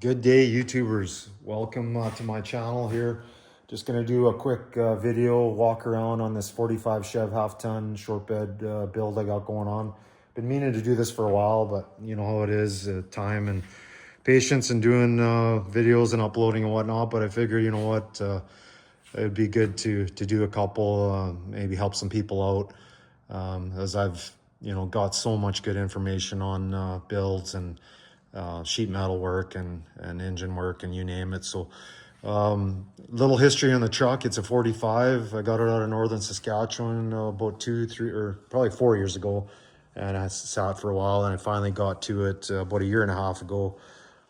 Good day, YouTubers. Welcome to my channel here. Just going to do a quick video walk around on this 45 Chev half-ton short bed build I got going on. Been meaning to do this for a while, but you know how it is, time and patience and doing videos and uploading and whatnot. But I figure, you know what, it'd be good to do a couple, maybe help some people out, as I've got so much good information on builds and sheet metal work and engine work and you name it. So little history on the truck. It's a 45. I got it out of northern Saskatchewan about 2, 3, or probably 4 years ago, and I sat for a while, and I finally got to it about a year and a half ago.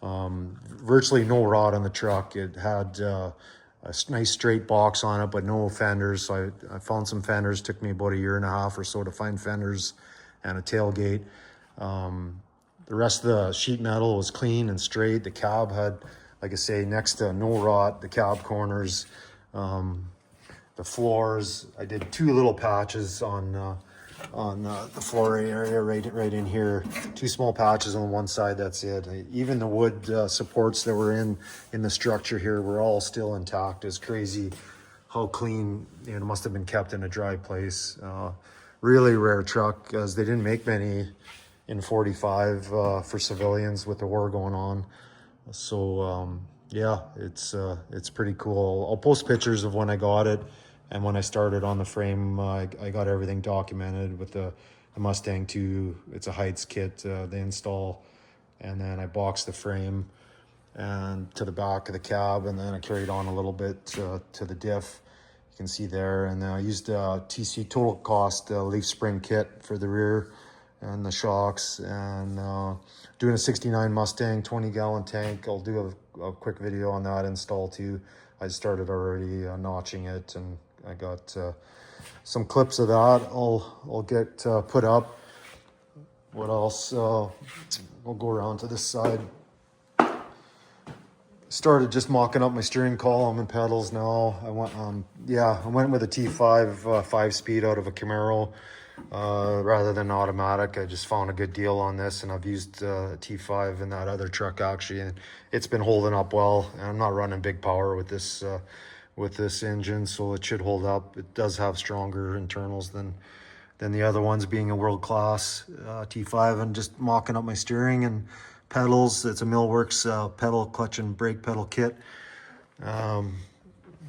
Virtually no rod on the truck. It had a nice straight box on it, but no fenders. So I found some fenders. Took me about a year and a half or so to find fenders and a tailgate. The rest of the sheet metal was clean and straight. The cab had, like I say, next to no rot. The cab corners, the floors. I did 2 little patches on the floor area right in here. 2 small patches on one side. That's it. Even the wood supports that were in the structure here were all still intact. It's crazy how clean it must have been kept in a dry place. Really rare truck, as they didn't make many in 45 for civilians with the war going on. So yeah, it's pretty cool. I'll post pictures of when I got it and when I started on the frame. I got everything documented with the Mustang 2. It's a Heights kit, the install, and then I boxed the frame and to the back of the cab, and then I carried on a little bit to the diff. You can see there, and I used TC total cost leaf spring kit for the rear and the shocks, and doing a 69 Mustang 20-gallon tank. I'll do a quick video on that install too. I started already notching it, and I got some clips of that I'll get put up. What else? We'll go around to this side. Started just mocking up my steering column and pedals now. I went with a T5 5-speed out of a Camaro rather than automatic. I just found a good deal on this, and I've used T5 in that other truck actually, and it's been holding up well. And I'm not running big power with this engine, so it should hold up. It does have stronger internals than the other ones, being a world-class T5. And just mocking up my steering and pedals. It's a Millworks pedal, clutch, and brake pedal kit.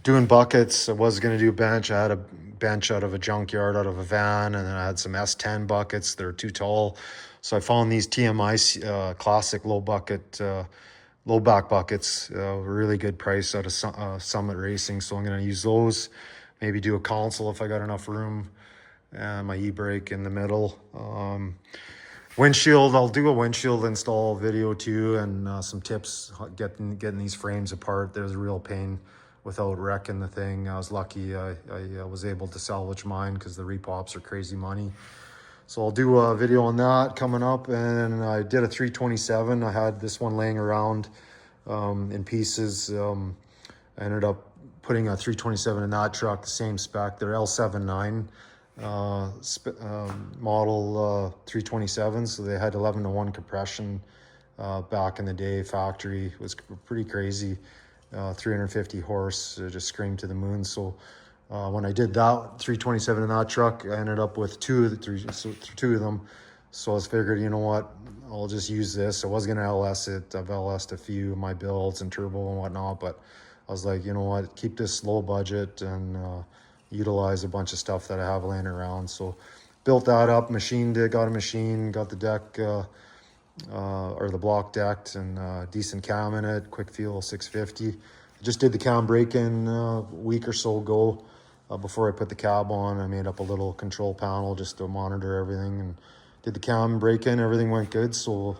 Doing buckets. I was going to do a bench. I had a bench out of a junkyard, out of a van, and then I had some S10 buckets. They're too tall, so I found these TMI classic low back buckets. Really good price out of Summit Racing, so I'm going to use those. Maybe do a console if I got enough room, and my e-brake in the middle. Windshield, I'll do a windshield install video too, and some tips getting these frames apart. There's a real pain without wrecking the thing. I was lucky I was able to salvage mine, because the repops are crazy money. So I'll do a video on that coming up. And I did a 327. I had this one laying around in pieces. I ended up putting a 327 in that truck, the same spec. They're L79 model 327, so they had 11-to-1 compression back in the day. Factory. It was pretty crazy. 350 horse, just screamed to the moon. So when I did that 327 in that truck, I ended up with two of them. So I was figured, you know what, I'll just use this. I was gonna LS it. I've LS'd a few of my builds and turbo and whatnot, but I was like, you know what, keep this low budget and utilize a bunch of stuff that I have laying around. So built that up, machined it, got a machine, got the deck or the block decked, and decent cam in it, quick fuel 650. I just did the cam break-in a week or so ago. Before I put the cab on, I made up a little control panel just to monitor everything, and did the cam break-in. Everything went good. So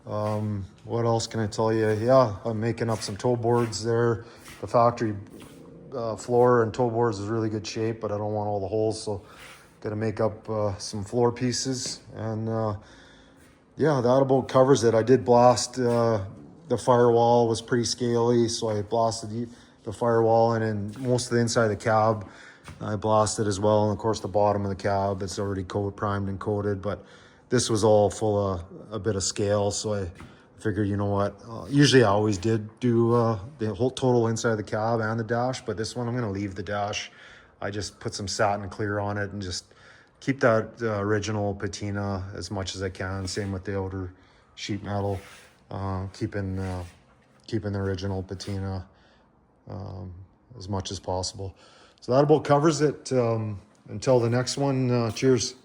what else can I tell you? Yeah, I'm making up some toe boards there. The factory floor and toe boards is really good shape, but I don't want all the holes, so gotta make up some floor pieces. And yeah, that about covers it. I did blast the firewall. Was pretty scaly, so I blasted the firewall, and then most of the inside of the cab I blasted as well. And of course the bottom of the cab, it's already primed and coated, but this was all full of a bit of scale, so I figured, you know what, usually I always did do the whole total inside of the cab and the dash, but this one I'm going to leave the dash. I just put some satin clear on it and just keep that original patina as much as I can. Same with the outer sheet metal, keeping the original patina as much as possible. So that about covers it. Until the next one, cheers.